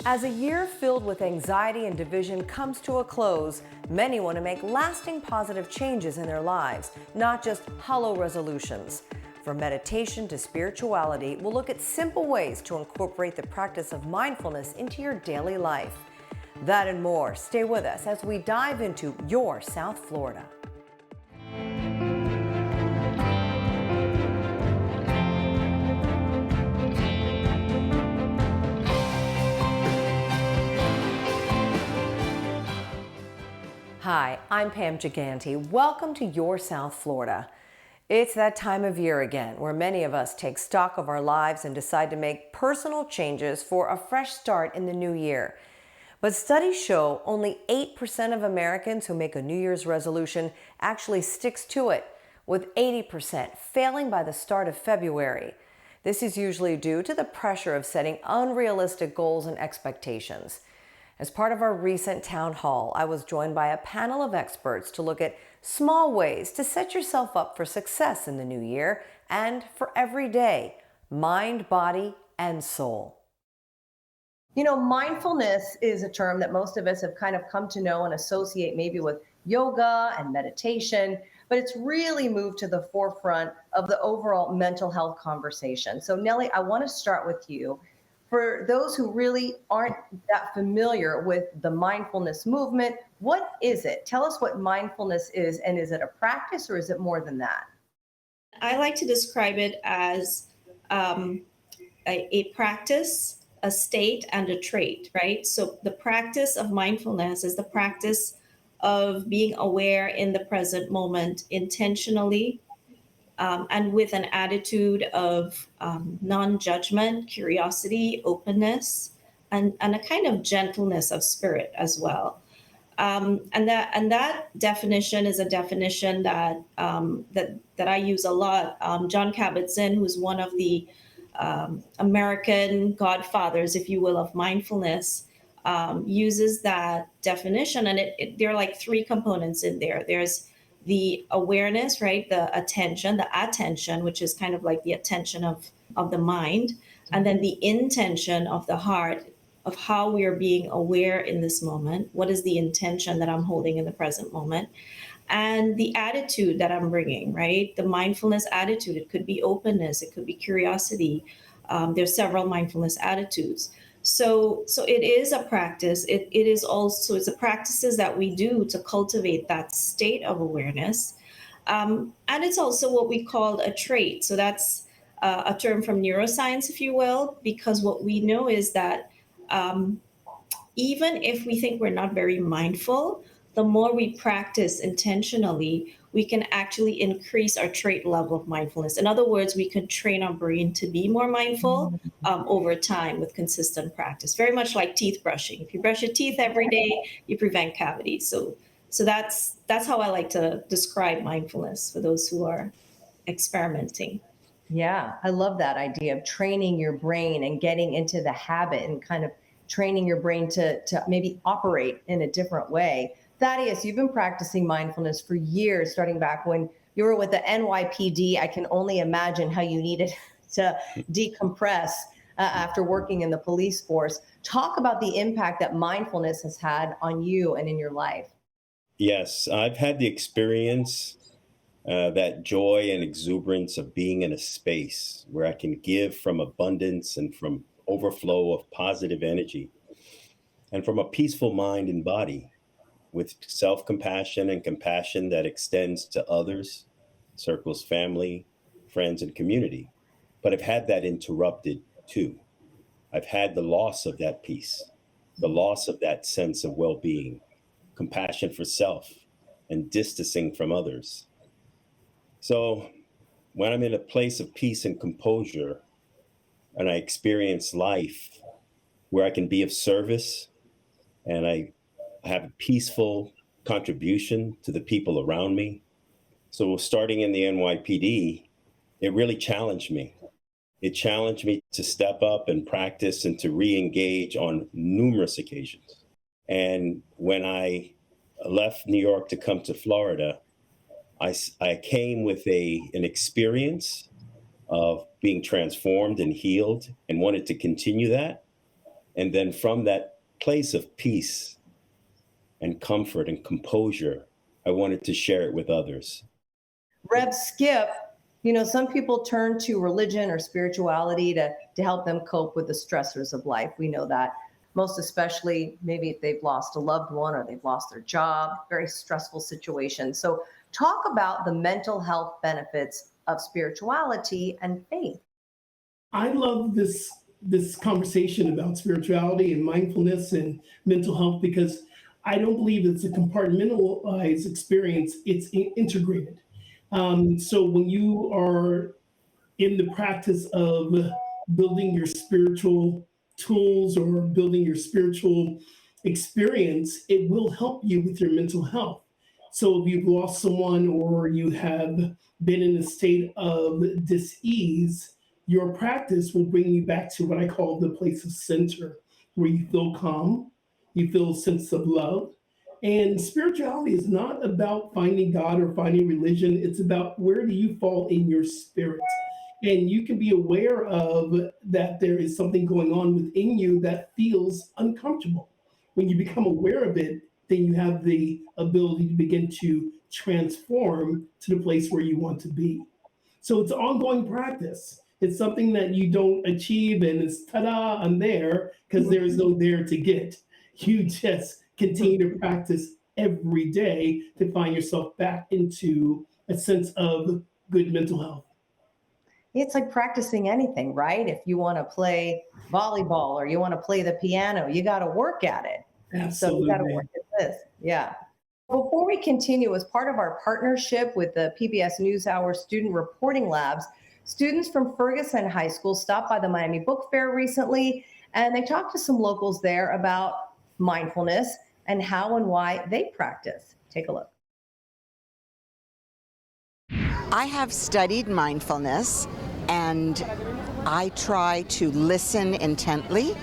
As a year filled with anxiety and division comes to a close, many want to make lasting positive changes in their lives, not just hollow resolutions. From meditation to spirituality, we'll look at simple ways to incorporate the practice of mindfulness into your daily life. That and more. Stay with us as we dive into your South Florida. Hi, I'm Pam Giganti. Welcome to your South Florida. It's that time of year again where many of us take stock of our lives and decide to make personal changes for a fresh start in the new year. But studies show only 8% of Americans who make a New Year's resolution actually sticks to it, with 80% failing by the start of February. This is usually due to the pressure of setting unrealistic goals and expectations. As part of our recent town hall, I was joined by a panel of experts to look at small ways to set yourself up for success in the new year and for every day, mind, body, and soul. You know, mindfulness is a term that most of us have kind of come to know and associate maybe with yoga and meditation, but it's really moved to the forefront of the overall mental health conversation. So, Knellee, I want to start with you. For those who really aren't that familiar with the mindfulness movement, what is it? Tell us what mindfulness is, and is it a practice or is it more than that? I like to describe it as a practice, a state, and a trait, right? So the practice of mindfulness is the practice of being aware in the present moment intentionally, and with an attitude of non-judgment, curiosity, openness, and a kind of gentleness of spirit as well. And that definition is a definition that I use a lot. John Kabat-Zinn, who's one of the American godfathers, if you will, of mindfulness, uses that definition, and there are like three components in there. There's the awareness, right? The attention, which is kind of like the attention of the mind, and then the intention of the heart, of how we are being aware in this moment. What is the intention that I'm holding in the present moment? And the attitude that I'm bringing, right? The mindfulness attitude. It could be openness, it could be curiosity. There's several mindfulness attitudes. So it is a practice. It's a practices that we do to cultivate that state of awareness. And it's also what we call a trait. So that's a term from neuroscience, if you will, because what we know is that um, even if we think we're not very mindful, the more we practice intentionally, we can actually increase our trait level of mindfulness. In other words, we can train our brain to be more mindful over time with consistent practice. Very much like teeth brushing. If you brush your teeth every day, you prevent cavities. So that's how I like to describe mindfulness for those who are experimenting. Yeah, I love that idea of training your brain and getting into the habit and kind of training your brain to maybe operate in a different way. Thaddeus, you've been practicing mindfulness for years, starting back when you were with the NYPD. I can only imagine how you needed to decompress after working in the police force. Talk about the impact that mindfulness has had on you and in your life. Yes, I've had the experience, that joy and exuberance of being in a space where I can give from abundance and from overflow of positive energy and from a peaceful mind and body with self compassion and compassion that extends to others, circles family, friends, and community. But I've had that interrupted too. I've had the loss of that peace, the loss of that sense of well being, compassion for self, and distancing from others. So when I'm in a place of peace and composure and I experience life where I can be of service and I have a peaceful contribution to the people around me. So starting in the NYPD, it really challenged me. It challenged me to step up and practice and to re-engage on numerous occasions. And when I left New York to come to Florida, I came with an experience of being transformed and healed and wanted to continue that. And then from that place of peace and comfort and composure, I wanted to share it with others. Rev Skip, some people turn to religion or spirituality to help them cope with the stressors of life. We know that. Most especially, maybe if they've lost a loved one or they've lost their job, very stressful situation. So talk about the mental health benefits of spirituality and faith. I love this conversation about spirituality and mindfulness and mental health because I don't believe it's a compartmentalized experience. It's integrated. So when you are in the practice of building your spiritual tools or building your spiritual experience, it will help you with your mental health. So if you've lost someone or you have been in a state of dis-ease, your practice will bring you back to what I call the place of center, where you feel calm, you feel a sense of love. And spirituality is not about finding God or finding religion. It's about where do you fall in your spirit. And you can be aware of that there is something going on within you that feels uncomfortable. When you become aware of it, then you have the ability to begin to transform to the place where you want to be. So it's ongoing practice. It's something that you don't achieve and it's ta-da, I'm there, because there is no there to get. You just continue to practice every day to find yourself back into a sense of good mental health. It's like practicing anything, right? If you want to play volleyball or you want to play the piano, you got to work at it. Absolutely. So you got to work at this. Yeah. Before we continue, as part of our partnership with the PBS NewsHour Student Reporting Labs, students from Ferguson High School stopped by the Miami Book Fair recently, and they talked to some locals there about mindfulness and how and why they practice. Take a look. I have studied mindfulness and I try to listen intently.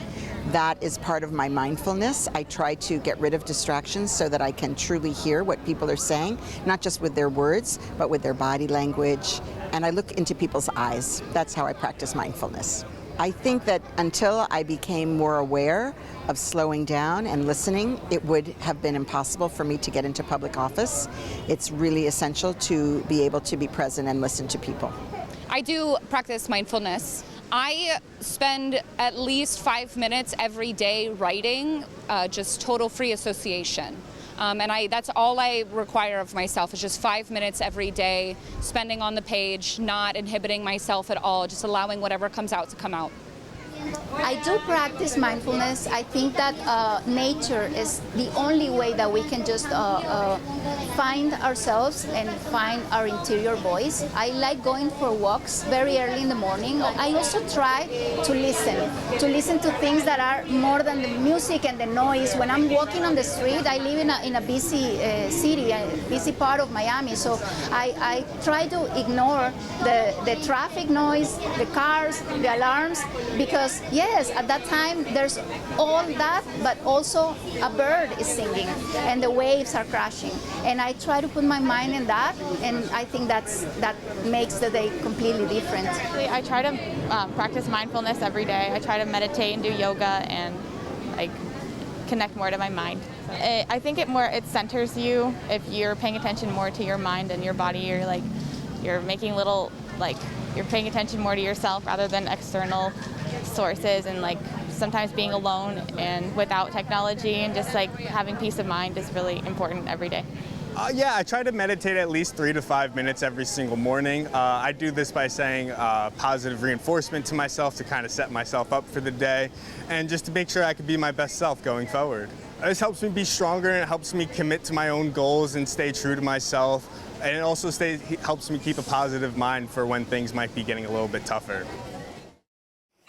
That is part of my mindfulness. I try to get rid of distractions so that I can truly hear what people are saying, not just with their words, but with their body language. And I look into people's eyes. That's how I practice mindfulness. I think that until I became more aware of slowing down and listening, it would have been impossible for me to get into public office. It's really essential to be able to be present and listen to people. I do practice mindfulness. I spend at least 5 minutes every day writing, just total free association. And that's all I require of myself is just 5 minutes every day, spending on the page, not inhibiting myself at all, just allowing whatever comes out to come out. I do practice mindfulness. I think that nature is the only way that we can just find ourselves and find our interior voice. I like going for walks very early in the morning. I also try to listen to things that are more than the music and the noise. When I'm walking on the street, I live in a busy city, a busy part of Miami, so I try to ignore the traffic noise, the cars, the alarms, because yes, at that time there's all that, but also a bird is singing and the waves are crashing. And I try to put my mind in that, and I think that makes the day completely different. I try to practice mindfulness every day. I try to meditate and do yoga and connect more to my mind. I think it centers you if you're paying attention more to your mind and your body. You're making you're paying attention more to yourself rather than external sources, and sometimes being alone and without technology and just having peace of mind is really important every day. Yeah, I try to meditate at least 3 to 5 minutes every single morning. I do this by saying positive reinforcement to myself to kind of set myself up for the day and just to make sure I can be my best self going forward. This helps me be stronger and it helps me commit to my own goals and stay true to myself. And it also helps me keep a positive mind for when things might be getting a little bit tougher.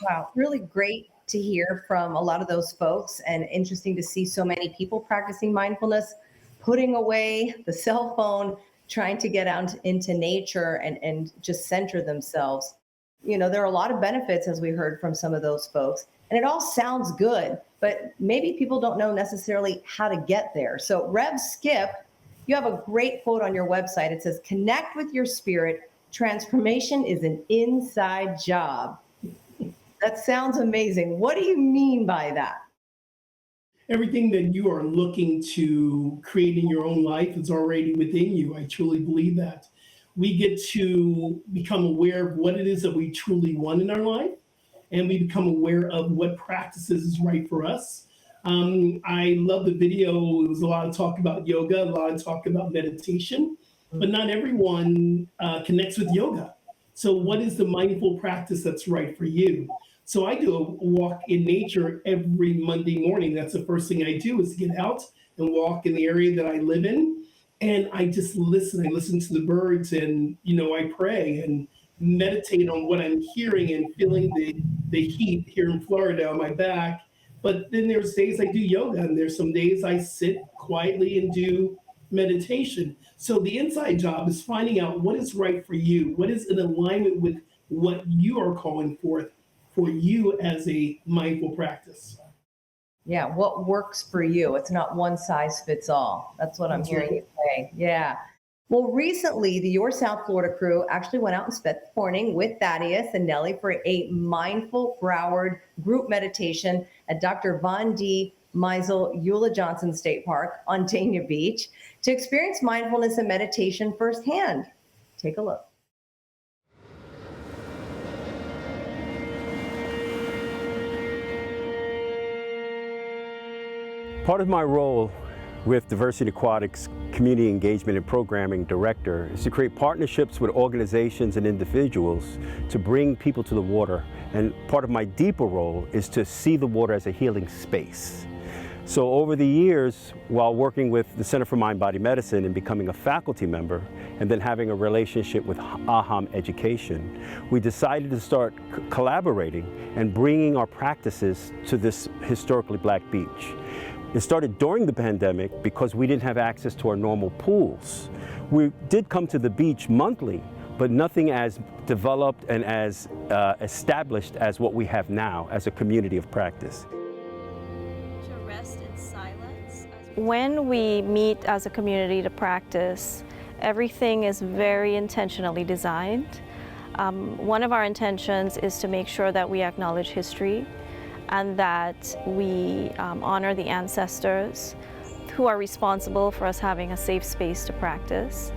Wow, really great to hear from a lot of those folks, and interesting to see so many people practicing mindfulness, putting away the cell phone, trying to get out into nature and just center themselves. There are a lot of benefits, as we heard from some of those folks, and it all sounds good, but maybe people don't know necessarily how to get there. So Rev Skip, you have a great quote on your website. It says, "Connect with your spirit. Transformation is an inside job." That sounds amazing. What do you mean by that? Everything that you are looking to create in your own life is already within you. I truly believe that. We get to become aware of what it is that we truly want in our life, and we become aware of what practices is right for us. I love the video. It was a lot of talk about yoga, a lot of talk about meditation, but not everyone connects with yoga. So what is the mindful practice that's right for you? So I do a walk in nature every Monday morning. That's the first thing I do, is get out and walk in the area that I live in. And I just listen. I listen to the birds, and I pray and meditate on what I'm hearing and feeling the heat here in Florida on my back. But then there's days I do yoga, and there's some days I sit quietly and do meditation. So the inside job is finding out what is right for you, what is in alignment with what you are calling forth for you as a mindful practice. Yeah, what works for you? It's not one size fits all. That's what I'm hearing you say. Yeah. Well, recently, the Your South Florida crew actually went out and spent the morning with Thaddeus and Knellee for a mindful Broward group meditation at Dr. Von D. Meisel Eula Johnson State Park on Dania Beach to experience mindfulness and meditation firsthand. Take a look. Part of my role with Diversity Aquatics Community Engagement and Programming Director is to create partnerships with organizations and individuals to bring people to the water. And part of my deeper role is to see the water as a healing space. So over the years, while working with the Center for Mind-Body Medicine and becoming a faculty member, and then having a relationship with AHAM Education, we decided to start collaborating and bringing our practices to this historically black beach. It started during the pandemic because we didn't have access to our normal pools. We did come to the beach monthly, but nothing as developed and as established as what we have now as a community of practice. To rest in silence. When we meet as a community to practice, everything is very intentionally designed. One of our intentions is to make sure that we acknowledge history, and that we honor the ancestors who are responsible for us having a safe space to practice,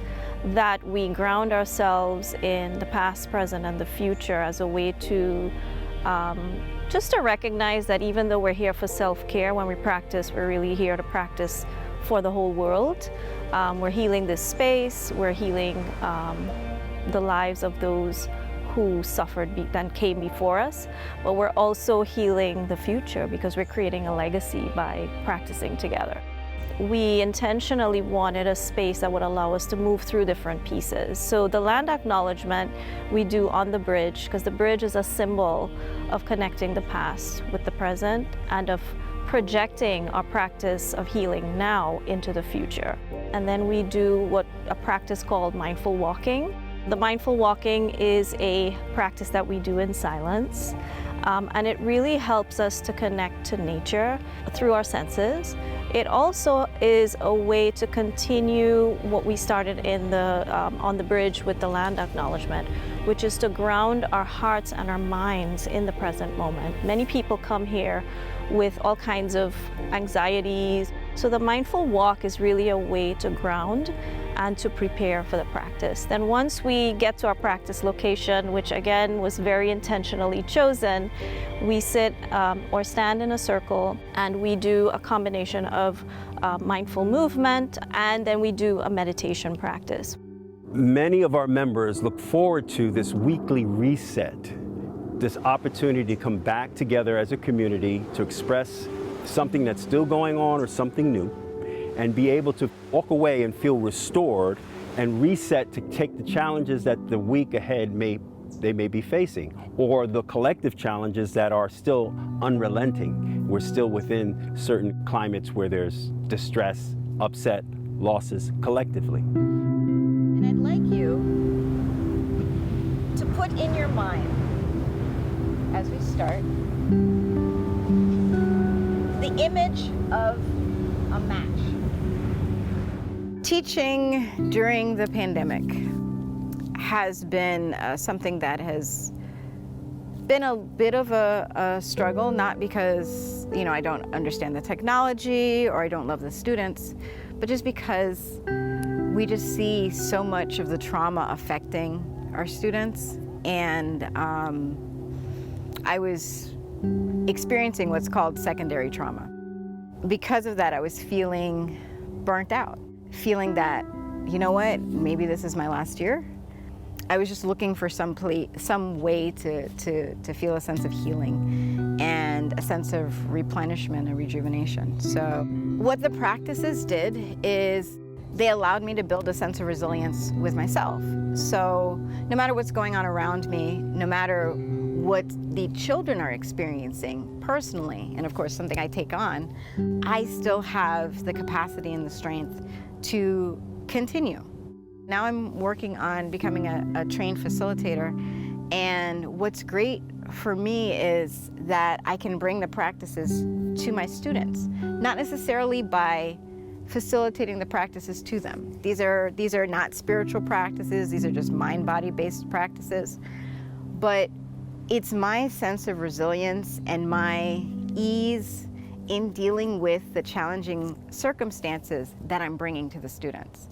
that we ground ourselves in the past, present, and the future as a way to just to recognize that even though we're here for self-care, when we practice, we're really here to practice for the whole world. We're healing this space, we're healing the lives of those who suffered and came before us, but we're also healing the future because we're creating a legacy by practicing together. We intentionally wanted a space that would allow us to move through different pieces. So the land acknowledgement we do on the bridge, because the bridge is a symbol of connecting the past with the present and of projecting our practice of healing now into the future. And then we do a practice called mindful walking. The mindful walking is a practice that we do in silence, and it really helps us to connect to nature through our senses. It also is a way to continue what we started in on the bridge with the land acknowledgement, which is to ground our hearts and our minds in the present moment. Many people come here with all kinds of anxieties. So the mindful walk is really a way to ground and to prepare for the practice. Then once we get to our practice location, which again was very intentionally chosen, we sit or stand in a circle and we do a combination of mindful movement, and then we do a meditation practice. Many of our members look forward to this weekly reset, this opportunity to come back together as a community to express something that's still going on or something new, and be able to walk away and feel restored and reset to take the challenges that the week ahead they may be facing, or the collective challenges that are still unrelenting. We're still within certain climates where there's distress, upset, losses collectively. And I'd like you to put in your mind, as we start, the image of a match. Teaching during the pandemic has been something that has been a bit of a struggle, not because, I don't understand the technology or I don't love the students, but just because we just see so much of the trauma affecting our students. And I was experiencing what's called secondary trauma. Because of that, I was feeling burnt out, feeling that, maybe this is my last year. I was just looking for some way to feel a sense of healing and a sense of replenishment and rejuvenation. So what the practices did is they allowed me to build a sense of resilience with myself. So no matter what's going on around me, no matter what the children are experiencing personally, and of course something I take on, I still have the capacity and the strength to continue. Now I'm working on becoming a trained facilitator, and what's great for me is that I can bring the practices to my students, not necessarily by facilitating the practices to them. These are not spiritual practices, these are just mind-body based practices, but it's my sense of resilience and my ease in dealing with the challenging circumstances that I'm bringing to the students.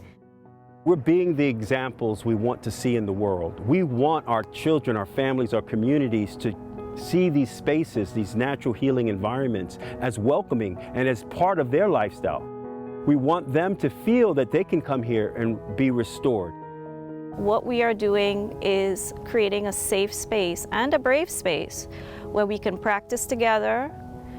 We're being the examples we want to see in the world. We want our children, our families, our communities to see these spaces, these natural healing environments as welcoming and as part of their lifestyle. We want them to feel that they can come here and be restored. What we are doing is creating a safe space and a brave space where we can practice together,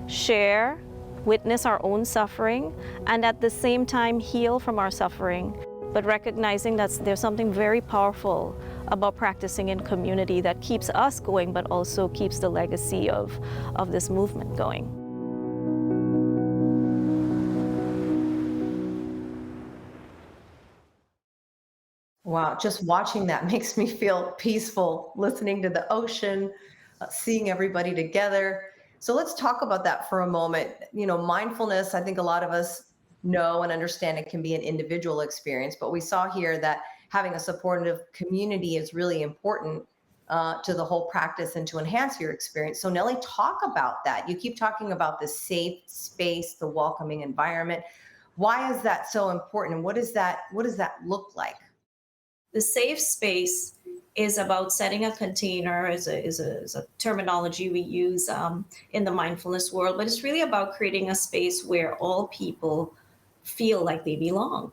share, witness our own suffering, and at the same time heal from our suffering, but recognizing that there's something very powerful about practicing in community that keeps us going, but also keeps the legacy of this movement going. Wow, just watching that makes me feel peaceful, listening to the ocean, seeing everybody together. So let's talk about that for a moment. Mindfulness, I think a lot of us know and understand it can be an individual experience, but we saw here that having a supportive community is really important to the whole practice and to enhance your experience. So Knellee, talk about that. You keep talking about the safe space, the welcoming environment. Why is that so important? And what does that look like? The safe space is about setting a container, is a terminology we use in the mindfulness world, but it's really about creating a space where all people feel like they belong.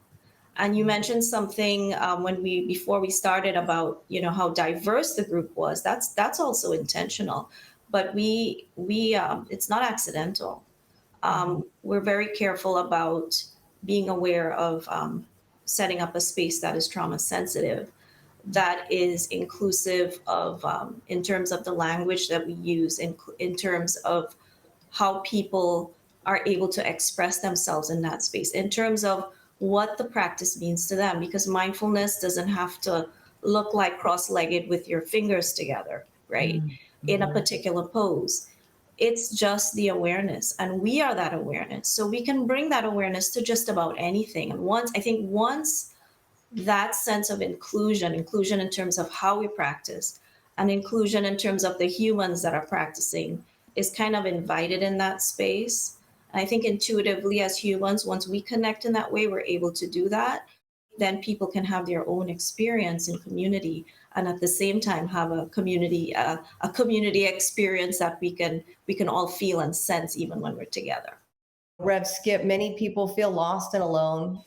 And you mentioned something before we started about how diverse the group was. That's also intentional, but we it's not accidental. We're very careful about being aware of setting up a space that is trauma sensitive, that is inclusive of in terms of the language that we use, in terms of how people are able to express themselves in that space, in terms of what the practice means to them, because mindfulness doesn't have to look like cross-legged with your fingers together, right? In a particular pose. It's just the awareness, and we are that awareness. So we can bring that awareness to just about anything. And once that sense of inclusion in terms of how we practice, and inclusion in terms of the humans that are practicing is kind of invited in that space. And I think intuitively as humans, once we connect in that way, we're able to do that. Then people can have their own experience in community, and at the same time have a community experience that we can all feel and sense even when we're together. Rev Skip, many people feel lost and alone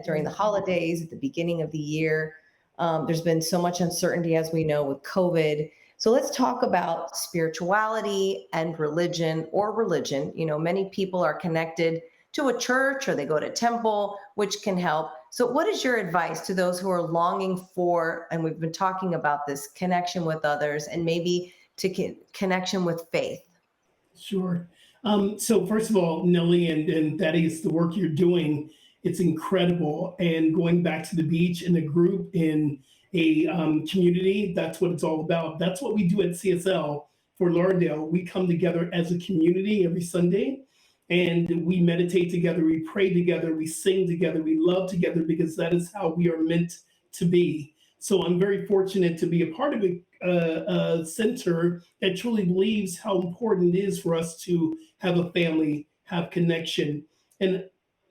during the holidays, at the beginning of the year. There's been so much uncertainty, as we know, with COVID. So let's talk about spirituality and religion. Many people are connected to a church or they go to a temple, which can help. So what is your advice to those who are longing for, and we've been talking about this, connection with others and maybe to connection with faith? Sure. So first of all, Knellee and Thaddeus, the work you're doing, it's incredible. And going back to the beach in a group, in a community, that's what it's all about. That's what we do at CSL for Lauderdale. We come together as a community every Sunday, and we meditate together, we pray together, we sing together, we love together, because that is how we are meant to be. So I'm very fortunate to be a part of a center that truly believes how important it is for us to have a family, have connection. And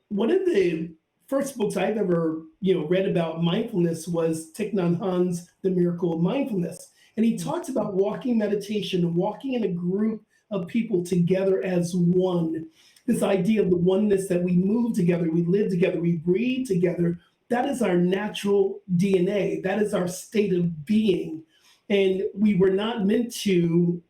one of the first books I've ever, read about mindfulness was Thich Nhat Hanh's The Miracle of Mindfulness. And he talks about walking meditation, walking in a group of people together as one. This idea of the oneness that we move together, we live together, we breathe together. That is our natural DNA. That is our state of being. And we were not meant to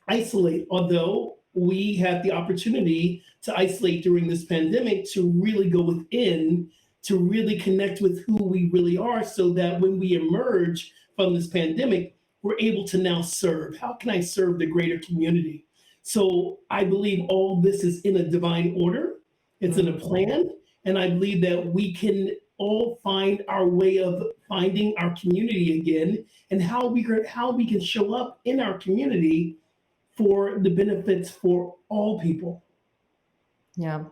isolate, although we had the opportunity to isolate during this pandemic, to really go within, to really connect with who we really are, so that when we emerge from this pandemic, we're able to now serve. How can I serve the greater community? So I believe all this is in a divine order. It's in a plan. And I believe that we can all find our way of finding our community again, and how we can show up in our community for the benefits for all people. Yeah.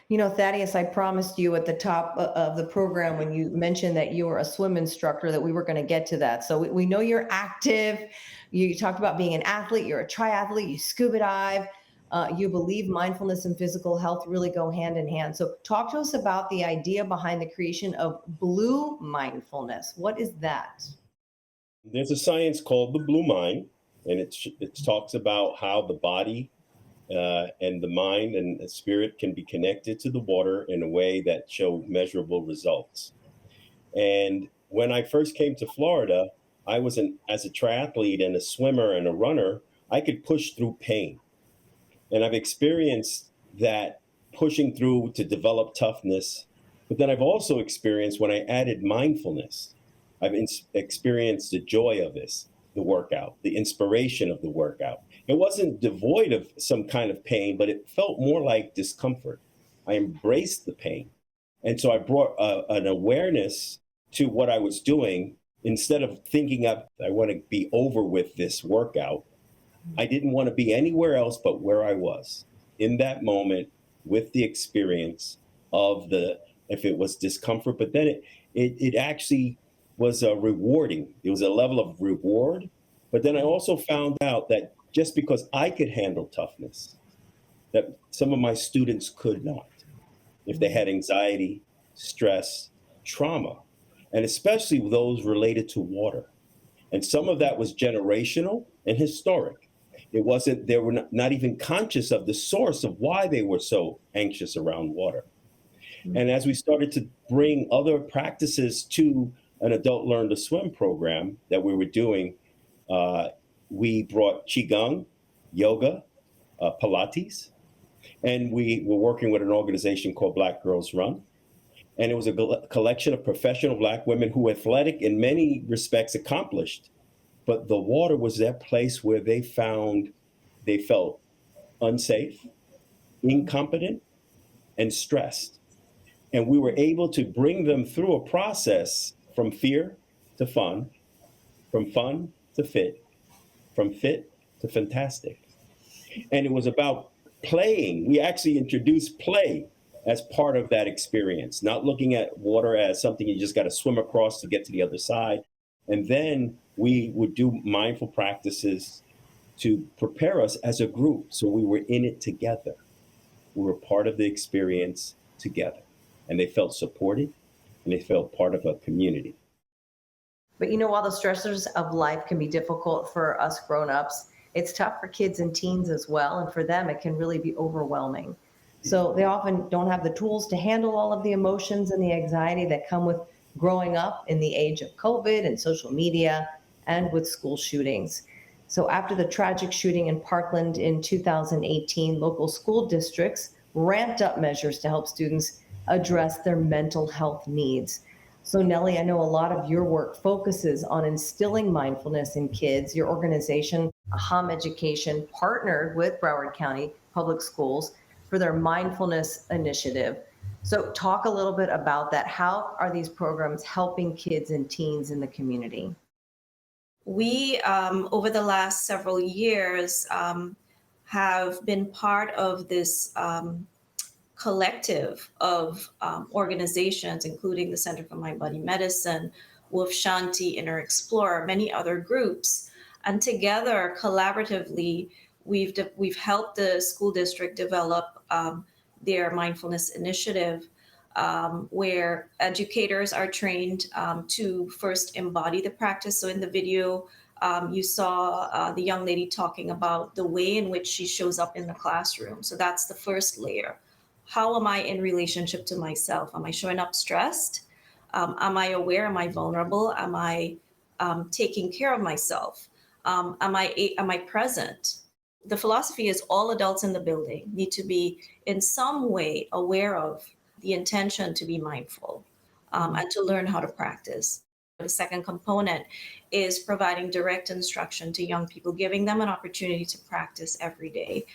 Thaddeus, I promised you at the top of the program when you mentioned that you were a swim instructor that we were going to get to that. So we know you're active. You talked about being an athlete. You're a triathlete. You scuba dive. You believe mindfulness and physical health really go hand in hand. So talk to us about the idea behind the creation of Blue Mindfulness. What is that? There's a science called the Blue Mind, and it talks about how the body and the mind and the spirit can be connected to the water in a way that show measurable results. And when I first came to Florida, I was as a triathlete and a swimmer and a runner, I could push through pain. And I've experienced that pushing through to develop toughness. But then I've also experienced, when I added mindfulness, I've experienced the joy of this, the workout, the inspiration of the workout. It wasn't devoid of some kind of pain, but it felt more like discomfort. I embraced the pain. And so I brought an awareness to what I was doing. Instead of thinking I want to be over with this workout, I didn't want to be anywhere else but where I was in that moment with the experience of if it was discomfort, but then it actually was rewarding. It was a level of reward. But then I also found out that just because I could handle toughness, that some of my students could not, if they had anxiety, stress, trauma, and especially those related to water. And some of that was generational and historic. It wasn't, they were not even conscious of the source of why they were so anxious around water. And as we started to bring other practices to an adult learn to swim program that we were doing, we brought Qigong, yoga, Pilates, and we were working with an organization called Black Girls Run. And it was a collection of professional Black women who were athletic in many respects, accomplished, but the water was that place where they felt unsafe, incompetent, and stressed. And we were able to bring them through a process from fear to fun, from fun to fit, from fit to fantastic. And it was about playing. We actually introduced play as part of that experience, not looking at water as something you just got to swim across to get to the other side. And then we would do mindful practices to prepare us as a group. So we were in it together. We were part of the experience together. And they felt supported and they felt part of a community. But while the stressors of life can be difficult for us grown-ups, it's tough for kids and teens as well. And for them, it can really be overwhelming. So they often don't have the tools to handle all of the emotions and the anxiety that come with growing up in the age of COVID and social media and with school shootings. So after the tragic shooting in Parkland in 2018, local school districts ramped up measures to help students address their mental health needs. So Knellee, I know a lot of your work focuses on instilling mindfulness in kids. Your organization, AHAM Education, partnered with Broward County Public Schools for their Mindfulness Initiative. So talk a little bit about that. How are these programs helping kids and teens in the community? We, over the last several years, have been part of this collective of organizations, including the Center for Mind Body Medicine, with Shanti, Inner Explorer, many other groups. And together, collaboratively, we've helped the school district develop their Mindfulness Initiative, where educators are trained to first embody the practice. So in the video, you saw the young lady talking about the way in which she shows up in the classroom. So that's the first layer. How am I in relationship to myself? Am I showing up stressed? Am I aware? Am I vulnerable? Am I taking care of myself? Am I present? The philosophy is all adults in the building need to be in some way aware of the intention to be mindful and to learn how to practice. The second component is providing direct instruction to young people, giving them an opportunity to practice every day.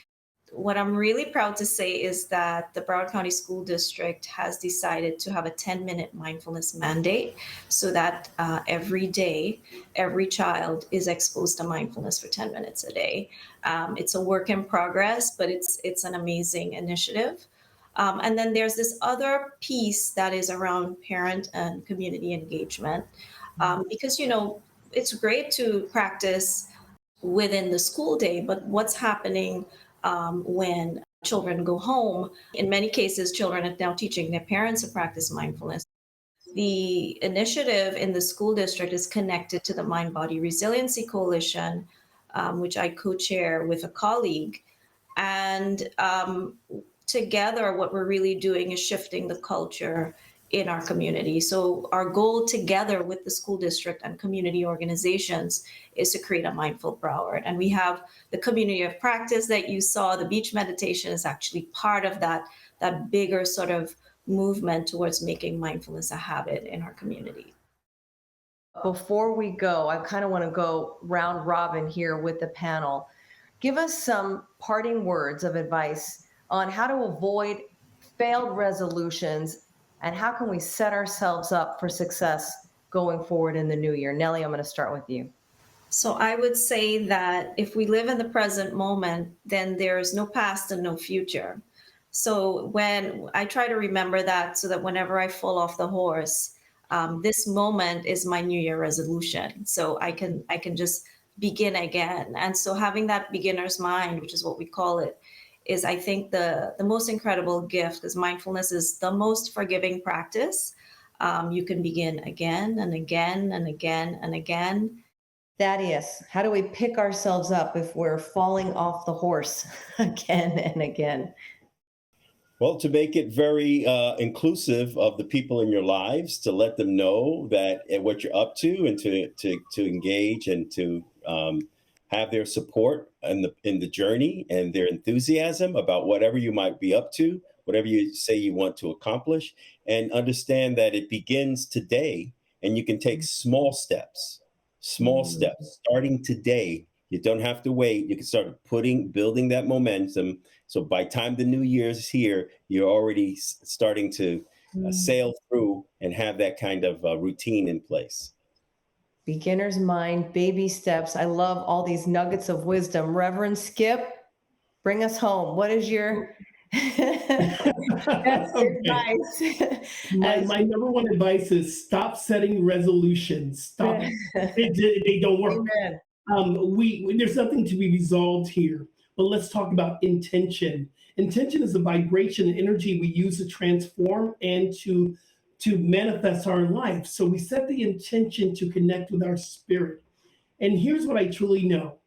What I'm really proud to say is that the Broward County School District has decided to have a 10-minute mindfulness mandate so that every day, every child is exposed to mindfulness for 10 minutes a day. It's a work in progress, but it's an amazing initiative. And then there's this other piece that is around parent and community engagement, because, it's great to practice within the school day, but what's happening when children go home? In many cases, children are now teaching their parents to practice mindfulness. The initiative in the school district is connected to the Mind-Body Resiliency Coalition, which I co-chair with a colleague. And together, what we're really doing is shifting the culture in our community. So our goal together with the school district and community organizations is to create a mindful Broward. And we have the community of practice that you saw. The beach meditation is actually part of that bigger sort of movement towards making mindfulness a habit in our community. Before we go, I kind of want to go round robin here with the panel. Give us some parting words of advice on how to avoid failed resolutions and how can we set ourselves up for success going forward in the new year. Knellee, I'm going to start with you. So I would say that if we live in the present moment, then there's no past and no future. So when I try to remember that, so that whenever I fall off the horse, this moment is my New Year resolution. So I can just begin again. And so having that beginner's mind, which is what we call it, is I think the most incredible gift, because mindfulness is the most forgiving practice. You can begin again and again and again and again. Thaddeus, how do we pick ourselves up if we're falling off the horse again and again? Well, to make it very inclusive of the people in your lives, to let them know that what you're up to, and to engage and to have their support in the journey and their enthusiasm about whatever you might be up to, whatever you say you want to accomplish, and understand that it begins today, and you can take small steps, starting today. You don't have to wait. You can start building that momentum. So by the time the new year is here, you're already starting to sail through and have that kind of routine in place. Beginner's mind, baby steps. I love all these nuggets of wisdom. Reverend Skip, bring us home. What is your best advice? My number one advice is stop setting resolutions. Stop. They don't work. Amen. There's nothing to be resolved here, but let's talk about intention. Intention is a vibration and energy we use to transform and to manifest our life. So we set the intention to connect with our spirit. And here's what I truly know,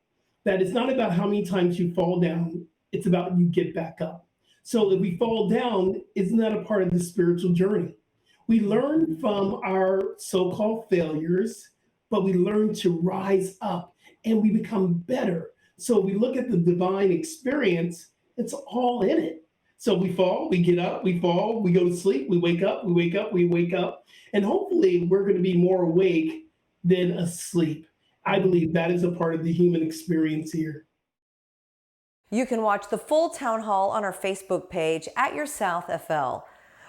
that it's not about how many times you fall down, it's about you get back up. So if we fall down, isn't that a part of the spiritual journey? We learn from our so-called failures, but we learn to rise up and we become better. So we look at the divine experience, it's all in it. So we fall, we get up, we fall, we go to sleep, we wake up, we wake up, we wake up. And hopefully we're going to be more awake than asleep. I believe that is a part of the human experience here. You can watch the full town hall on our Facebook page at Your South FL.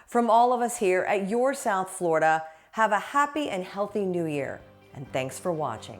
From all of us here at Your South Florida, have a happy and healthy new year. And thanks for watching.